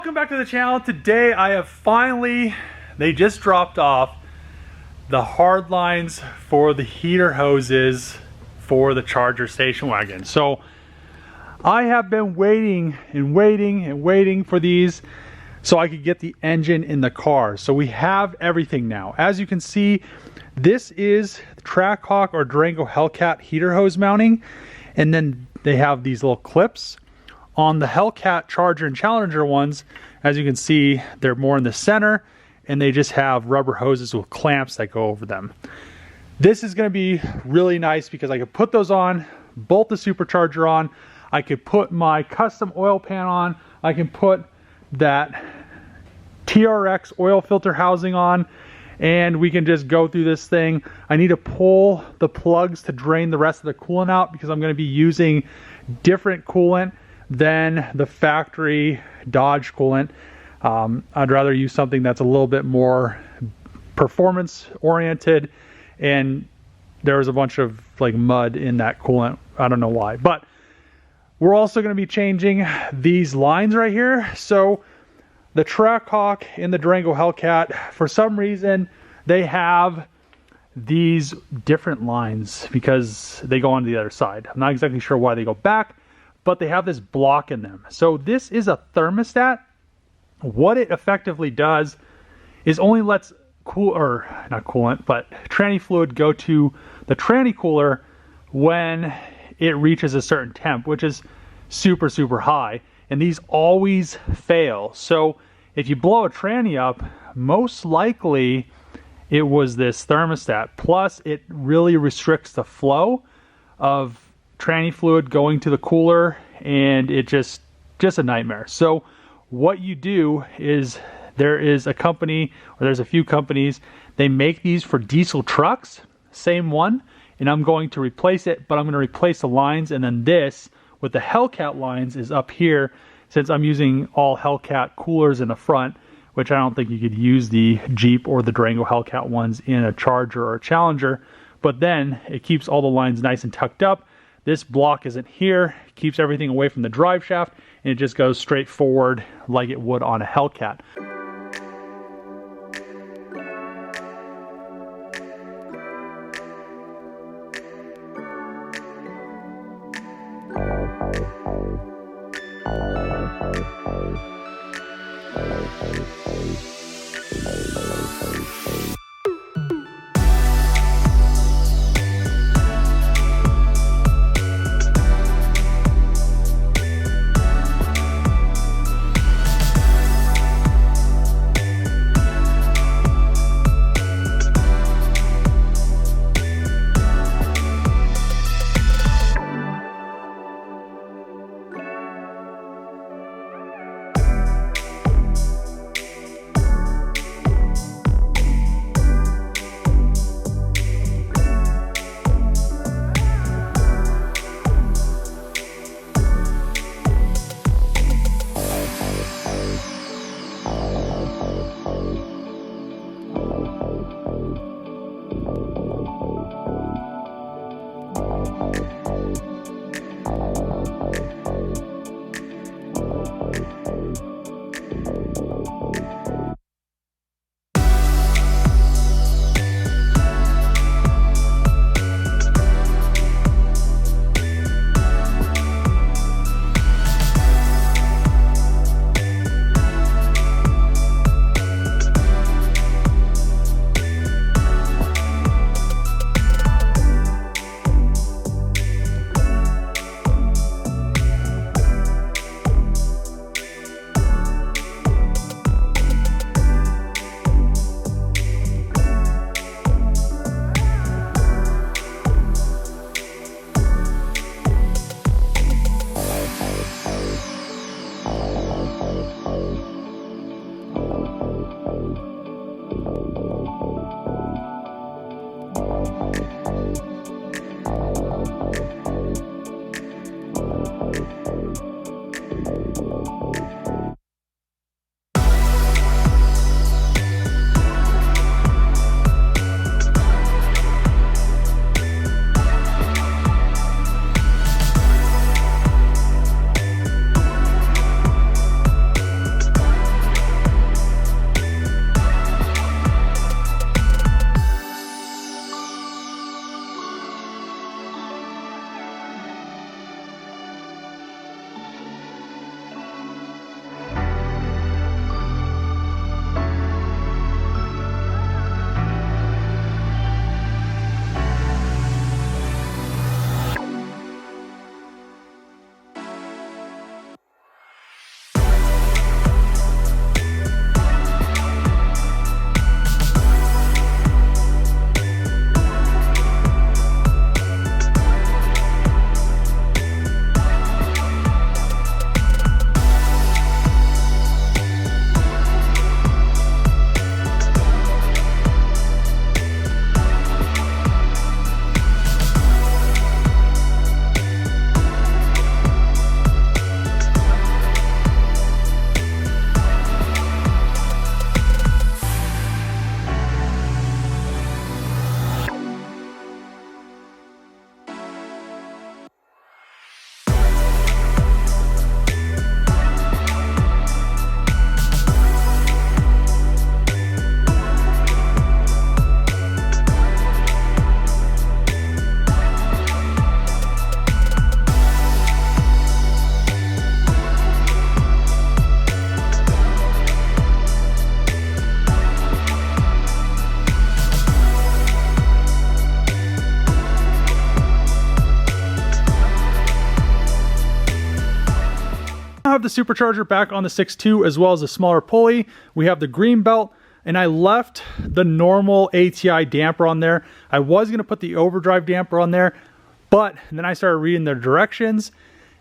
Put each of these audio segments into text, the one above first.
Welcome back to the channel. Today I have they just dropped off the hard lines for the heater hoses for the Charger station wagon. So I have been waiting and waiting for these so I could get the engine in the car. So we have everything now. As you can see, this is Trackhawk or Durango Hellcat heater hose mounting, and then they have these little clips. On the Hellcat Charger and Challenger ones, as you can see, they're more in the center and they just have rubber hoses with clamps that go over them. This is going to be really nice because I could put those on, bolt the supercharger on, I could put my custom oil pan on, I can put that TRX oil filter housing on, and we can just go through this thing. I need to pull the plugs to drain the rest of the coolant out because I'm going to be using different coolant than the factory Dodge coolant. I'd rather use something that's a little bit more performance oriented, and there was a bunch of like mud in that coolant. I don't know why, but we're also going to be changing these lines right here. So the Trackhawk and the Durango Hellcat, for some reason they have these different lines because they go on the other side. I'm not exactly sure why they go back, but they have this block in them. So this is a thermostat. What it effectively does is only lets tranny fluid go to the tranny cooler when it reaches a certain temp, which is super high, and these always fail. So if you blow a tranny up, most likely it was this thermostat. Plus it really restricts the flow of tranny fluid going to the cooler, and it just a nightmare. So what you do is there's a few companies, they make these for diesel trucks, same one, and I'm going to replace it, but I'm going to replace the lines, and then this with the Hellcat lines is up here, since I'm using all Hellcat coolers in the front, which I don't think you could use the Jeep or the Durango Hellcat ones in a Charger or a Challenger, but then it keeps all the lines nice and tucked up. This block isn't here, keeps everything away from the drive shaft, and it just goes straight forward like it would on a Hellcat. have the supercharger back on the 6.2 as well as a smaller pulley. We have the green belt, and I left the normal ATI damper on there. I was going to put the overdrive damper on there, but then I started reading the directions,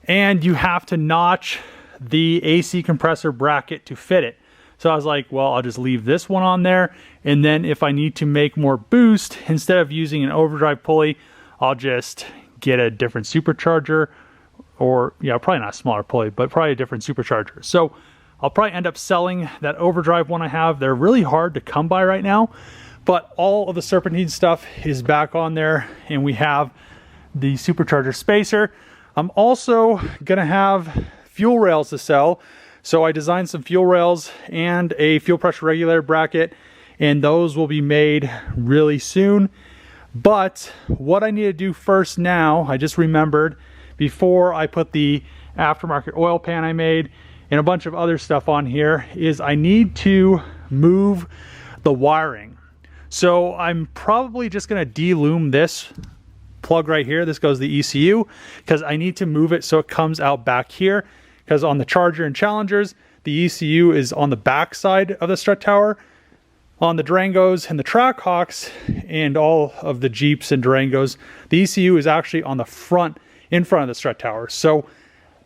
and you have to notch the AC compressor bracket to fit it. So I was like, well, I'll just leave this one on there, and then if I need to make more boost, instead of using an overdrive pulley, I'll just get a different supercharger, or yeah, probably not a smaller pulley, but probably a different supercharger. So I'll probably end up selling that overdrive one I have. They're really hard to come by right now, but all of the serpentine stuff is back on there, and we have the supercharger spacer. I'm also gonna have fuel rails to sell. So I designed some fuel rails and a fuel pressure regulator bracket, and those will be made really soon. But what I need to do first now, I just remembered, before I put the aftermarket oil pan I made and a bunch of other stuff on here, is I need to move the wiring. So I'm probably just gonna de-loom this plug right here. This goes to the ECU, because I need to move it so it comes out back here. Because on the Charger and Challengers, the ECU is on the back side of the strut tower. On the Durangos and the Trackhawks and all of the Jeeps and Durangos, the ECU is actually on the front, in front of the strut tower. So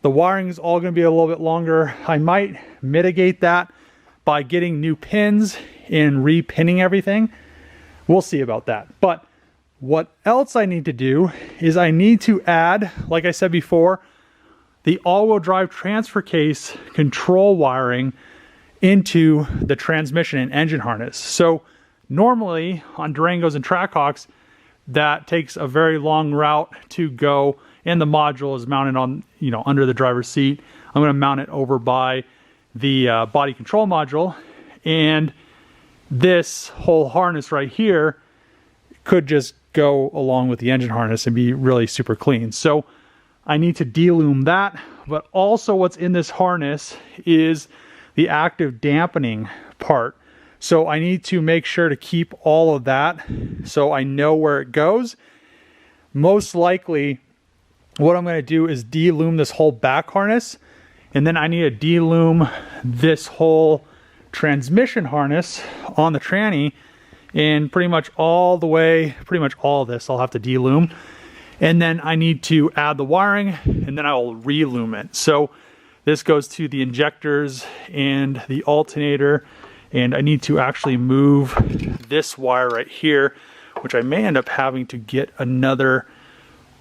the wiring is all going to be a little bit longer. I might mitigate that by getting new pins and repinning everything. We'll see about that. But what else I need to do is I need to add, like I said before, the all-wheel drive transfer case control wiring into the transmission and engine harness. So normally on Durangos and Trackhawks, that takes a very long route to go, and the module is mounted on, you know, under the driver's seat. I'm going to mount it over by the body control module, and this whole harness right here could just go along with the engine harness and be really super clean. So I need to de-loom that, but also what's in this harness is the active dampening part. So I need to make sure to keep all of that so I know where it goes. Most likely, what I'm going to do is de-loom this whole back harness, and then I need to de-loom this whole transmission harness on the tranny, and pretty much all the way, pretty much all of this I'll have to de-loom. And then I need to add the wiring, and then I will re-loom it. So this goes to the injectors and the alternator, and I need to actually move this wire right here, which I may end up having to get another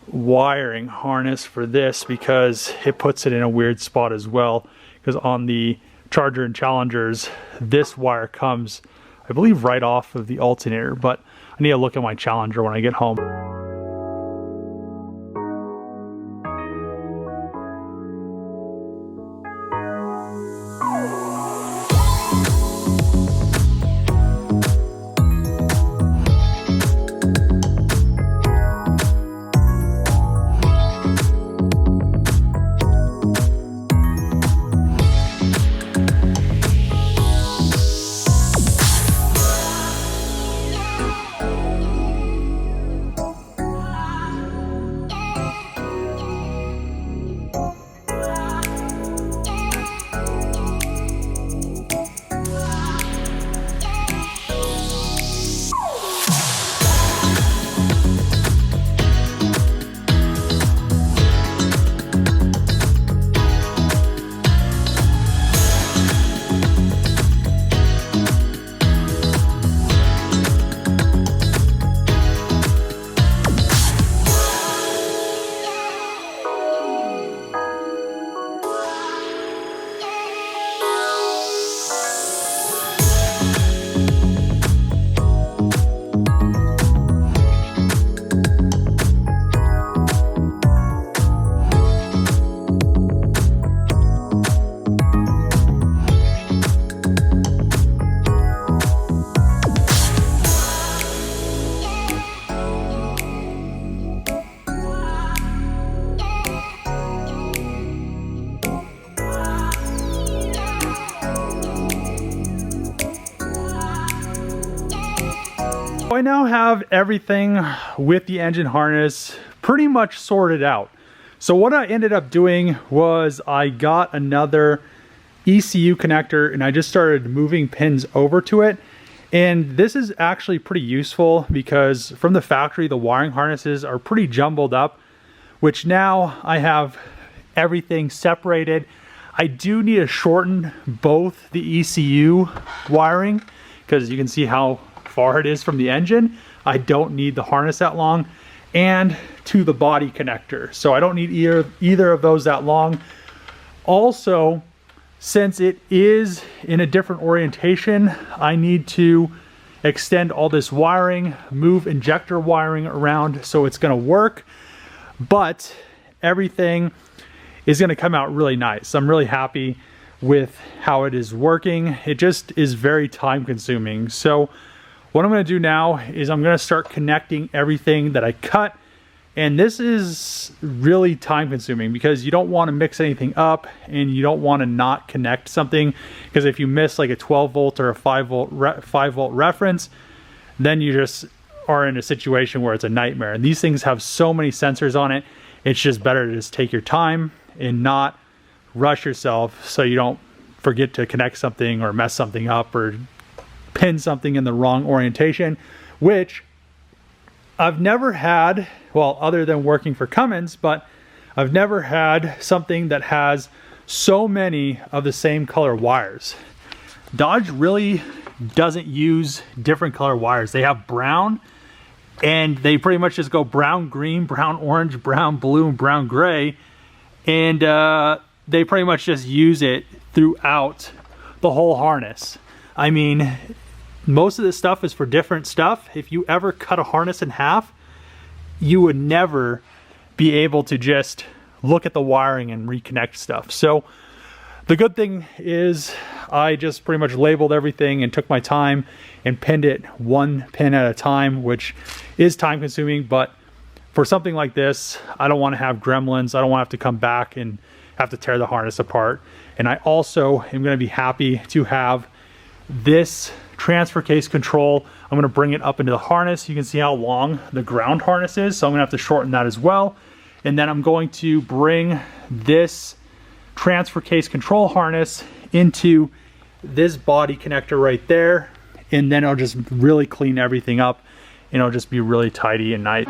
wiring harness for this, because it puts it in a weird spot as well. Because on the Charger and Challengers, this wire comes, I believe, right off of the alternator, but I need to look at my Challenger when I get home. I now have everything with the engine harness pretty much sorted out. So what I ended up doing was I got another ECU connector and I just started moving pins over to it. And this is actually pretty useful because from the factory, the wiring harnesses are pretty jumbled up, which now I have everything separated. I do need to shorten both the ECU wiring because you can see how far it is from the engine. I don't need the harness that long, and to the body connector. So I don't need either of those that long. Also, since it is in a different orientation, I need to extend all this wiring, move injector wiring around so it's gonna work, but everything is gonna come out really nice. I'm really happy with how it is working. It just is very time consuming. So what I'm gonna do now is I'm gonna start connecting everything that I cut. And this is really time consuming because you don't want to mix anything up and you don't want to not connect something, because if you miss like a 12 volt or a 5 volt reference, then you just are in a situation where it's a nightmare. And these things have so many sensors on it, it's just better to just take your time and not rush yourself so you don't forget to connect something or mess something up or pin something in the wrong orientation, which I've never had, well, other than working for Cummins, but I've never had something that has so many of the same color wires. Dodge really doesn't use different color wires. They have brown, and they pretty much just go brown, green, brown, orange, brown, blue, and brown, gray. And they pretty much just use it throughout the whole harness. I mean, most of this stuff is for different stuff. If you ever cut a harness in half, you would never be able to just look at the wiring and reconnect stuff. So the good thing is I just pretty much labeled everything and took my time and pinned it one pin at a time, which is time consuming, but for something like this, I don't want to have gremlins. I don't want to have to come back and have to tear the harness apart. And I also am going to be happy to have this transfer case control. I'm going to bring it up into the harness. You can see how long the ground harness is, so I'm going to have to shorten that as well. And then I'm going to bring this transfer case control harness into this body connector right there, and then I'll just really clean everything up and it'll just be really tidy and nice.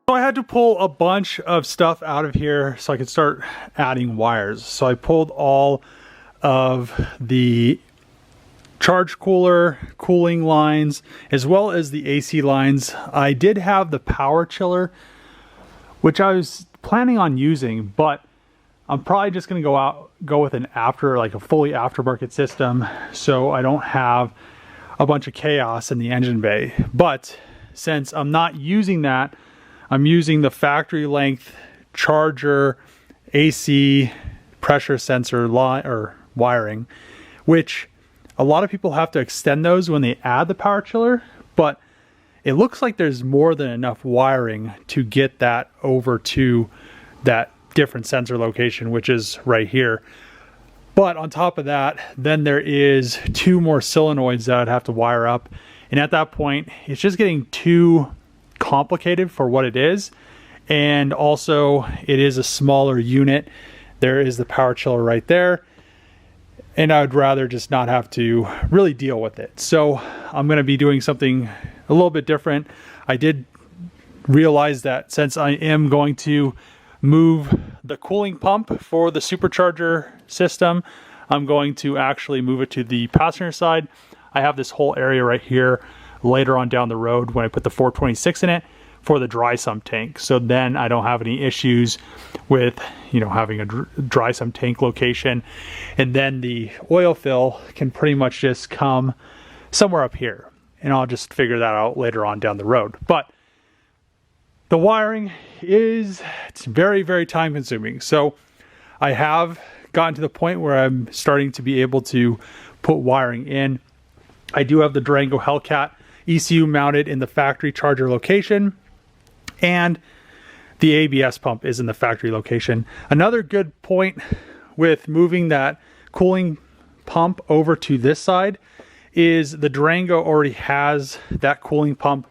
So I had to pull a bunch of stuff out of here so I could start adding wires. So I pulled all of the charge cooler, cooling lines, as well as the AC lines. I did have the power chiller, which I was planning on using, but I'm probably just going to go with a fully aftermarket system, so I don't have a bunch of chaos in the engine bay. But since I'm not using that, I'm using the factory length charger, AC, pressure sensor line or wiring, which a lot of people have to extend those when they add the power chiller, but it looks like there's more than enough wiring to get that over to that different sensor location, which is right here. But on top of that, then there is 2 more solenoids that I'd have to wire up. And at that point, it's just getting too complicated for what it is. And also, it is a smaller unit. There is the power chiller right there. And I would rather just not have to really deal with it. So I'm going to be doing something a little bit different. I did realize that since I am going to move the cooling pump for the supercharger system, I'm going to actually move it to the passenger side. I have this whole area right here later on down the road when I put the 426 in it for the dry sump tank. So then I don't have any issues with, you know, having a dry sump tank location. And then the oil fill can pretty much just come somewhere up here. And I'll just figure that out later on down the road. But the wiring it's very, very time consuming. So I have gotten to the point where I'm starting to be able to put wiring in. I do have the Durango Hellcat ECU mounted in the factory charger location, and the ABS pump is in the factory location. Another good point with moving that cooling pump over to this side is the Durango already has that cooling pump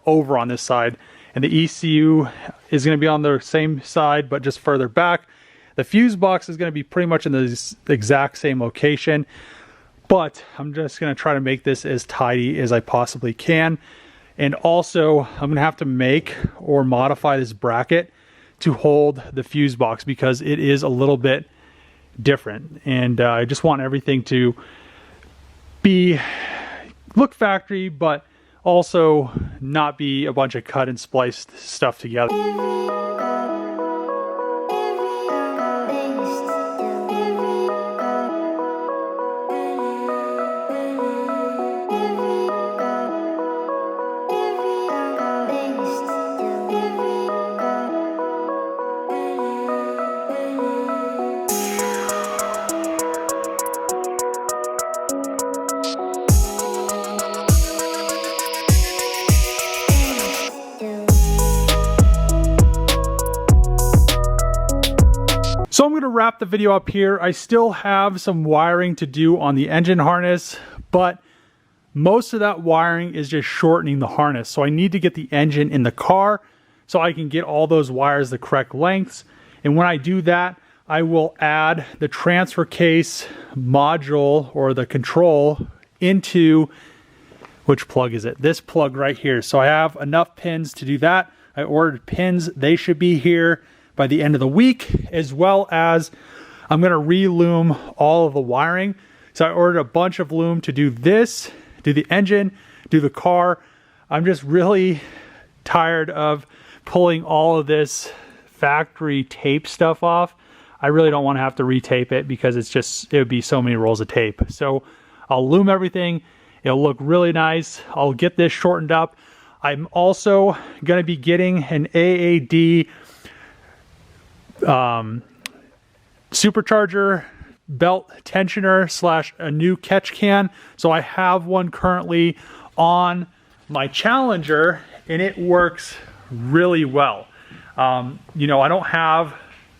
over on this side, and the ECU is going to be on the same side but just further back. The fuse box is going to be pretty much in the exact same location, but I'm just going to try to make this as tidy as I possibly can. And also, I'm going to have to make or modify this bracket to hold the fuse box because it is a little bit different. And I just want everything to look factory, but also not be a bunch of cut and spliced stuff together. So I'm going to wrap the video up here. I still have some wiring to do on the engine harness, but most of that wiring is just shortening the harness. So I need to get the engine in the car so I can get all those wires the correct lengths. And when I do that, I will add the transfer case module or the control into, which plug is it? This plug right here. So I have enough pins to do that. I ordered pins. They should be here by the end of the week, as well as I'm going to re-loom all of the wiring. So I ordered a bunch of loom to do this, do the engine, do the car. I'm just really tired of pulling all of this factory tape stuff off. I really don't want to have to retape it because it would be so many rolls of tape. So I'll loom everything. It'll look really nice. I'll get this shortened up. I'm also going to be getting an AAD supercharger belt tensioner / a new catch can. So I have one currently on my Challenger and it works really well. You know, I don't have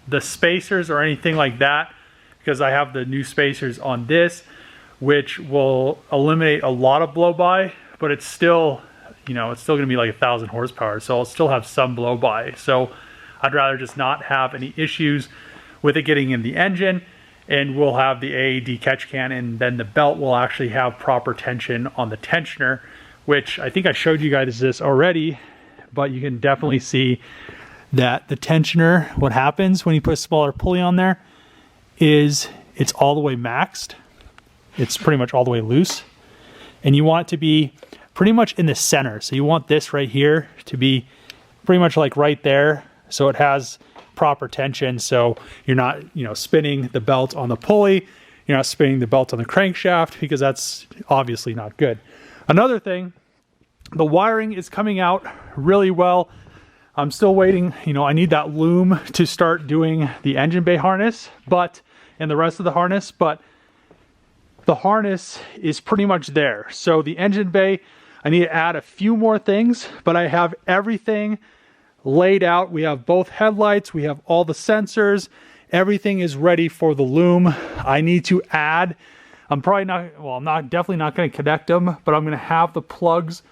the spacers or anything like that because I have the new spacers on this, which will eliminate a lot of blow by, but it's still, you know, it's still going to be like 1,000 horsepower. So I'll still have some blow by. So I'd rather just not have any issues with it getting in the engine, and we'll have the AAD catch can, and then the belt will actually have proper tension on the tensioner, which I think I showed you guys this already, but you can definitely see that the tensioner, what happens when you put a smaller pulley on there is it's all the way maxed. It's pretty much all the way loose. And you want it to be pretty much in the center. So you want this right here to be pretty much like right there. So it has proper tension. So you're not, you know, spinning the belt on the pulley. You're not spinning the belt on the crankshaft, because that's obviously not good. Another thing, the wiring is coming out really well. I'm still waiting, you know, I need that loom to start doing the engine bay harness, and the rest of the harness, but the harness is pretty much there. So the engine bay, I need to add a few more things, but I have everything laid out. We have both headlights, we have all the sensors, everything is ready for the loom. I need to add, I'm definitely not going to connect them, but I'm going to have the plugs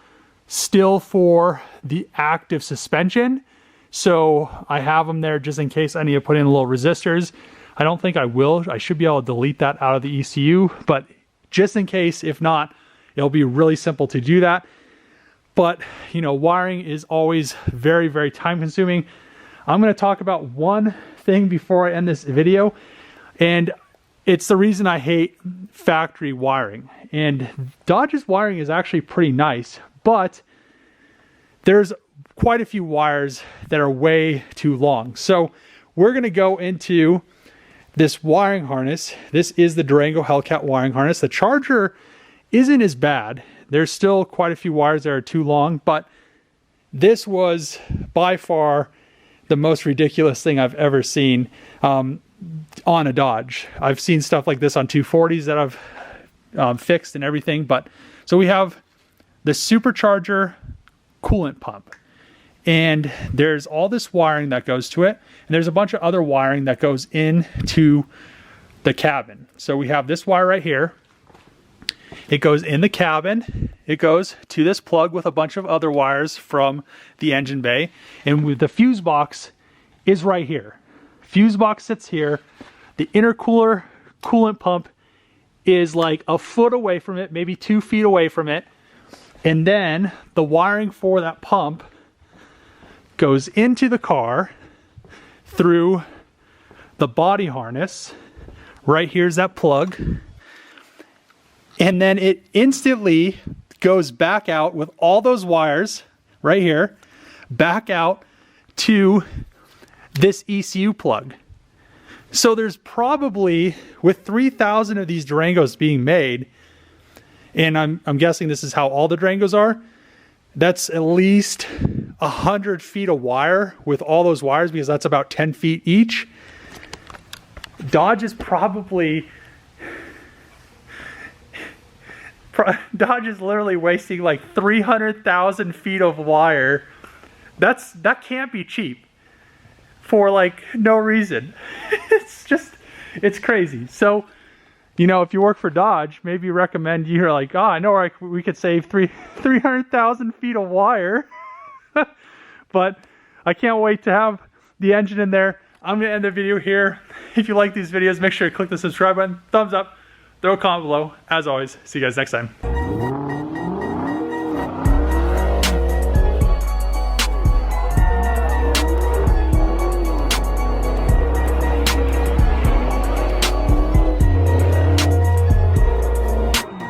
still for the active suspension. So I have them there just in case I need to put in little resistors. I don't think I will. I should be able to delete that out of the ECU, but just in case, if not, it'll be really simple to do that. But, you know, wiring is always very, very time consuming. I'm going to talk about one thing before I end this video, and it's the reason I hate factory wiring. And Dodge's wiring is actually pretty nice, but there's quite a few wires that are way too long. So we're going to go into this wiring harness. This is the Durango Hellcat wiring harness. The Charger isn't as bad. There's still quite a few wires that are too long, but this was by far the most ridiculous thing I've ever seen on a Dodge. I've seen stuff like this on 240s that I've fixed and everything, but so we have the supercharger coolant pump, and there's all this wiring that goes to it, and there's a bunch of other wiring that goes into the cabin. So we have this wire right here. It goes in the cabin. It goes to this plug with a bunch of other wires from the engine bay, and with the fuse box is right here. Fuse box sits here. The intercooler coolant pump is like a foot away from it, maybe 2 feet away from it. And then the wiring for that pump goes into the car through the body harness. Right here's that plug. And then it instantly goes back out with all those wires right here, back out to this ECU plug. So there's probably, with 3,000 of these Durangos being made, and I'm guessing this is how all the Durangos are, that's at least 100 feet of wire with all those wires, because that's about 10 feet each. Dodge is literally wasting like 300,000 feet of wire. That can't be cheap for like no reason. It's crazy. So, you know, if you work for Dodge, maybe recommend, you're like, oh, I know we could save 300,000 feet of wire. But I can't wait to have the engine in there. I'm going to end the video here. If you like these videos, make sure to click the subscribe button, thumbs up, throw a comment below. As always, see you guys next time.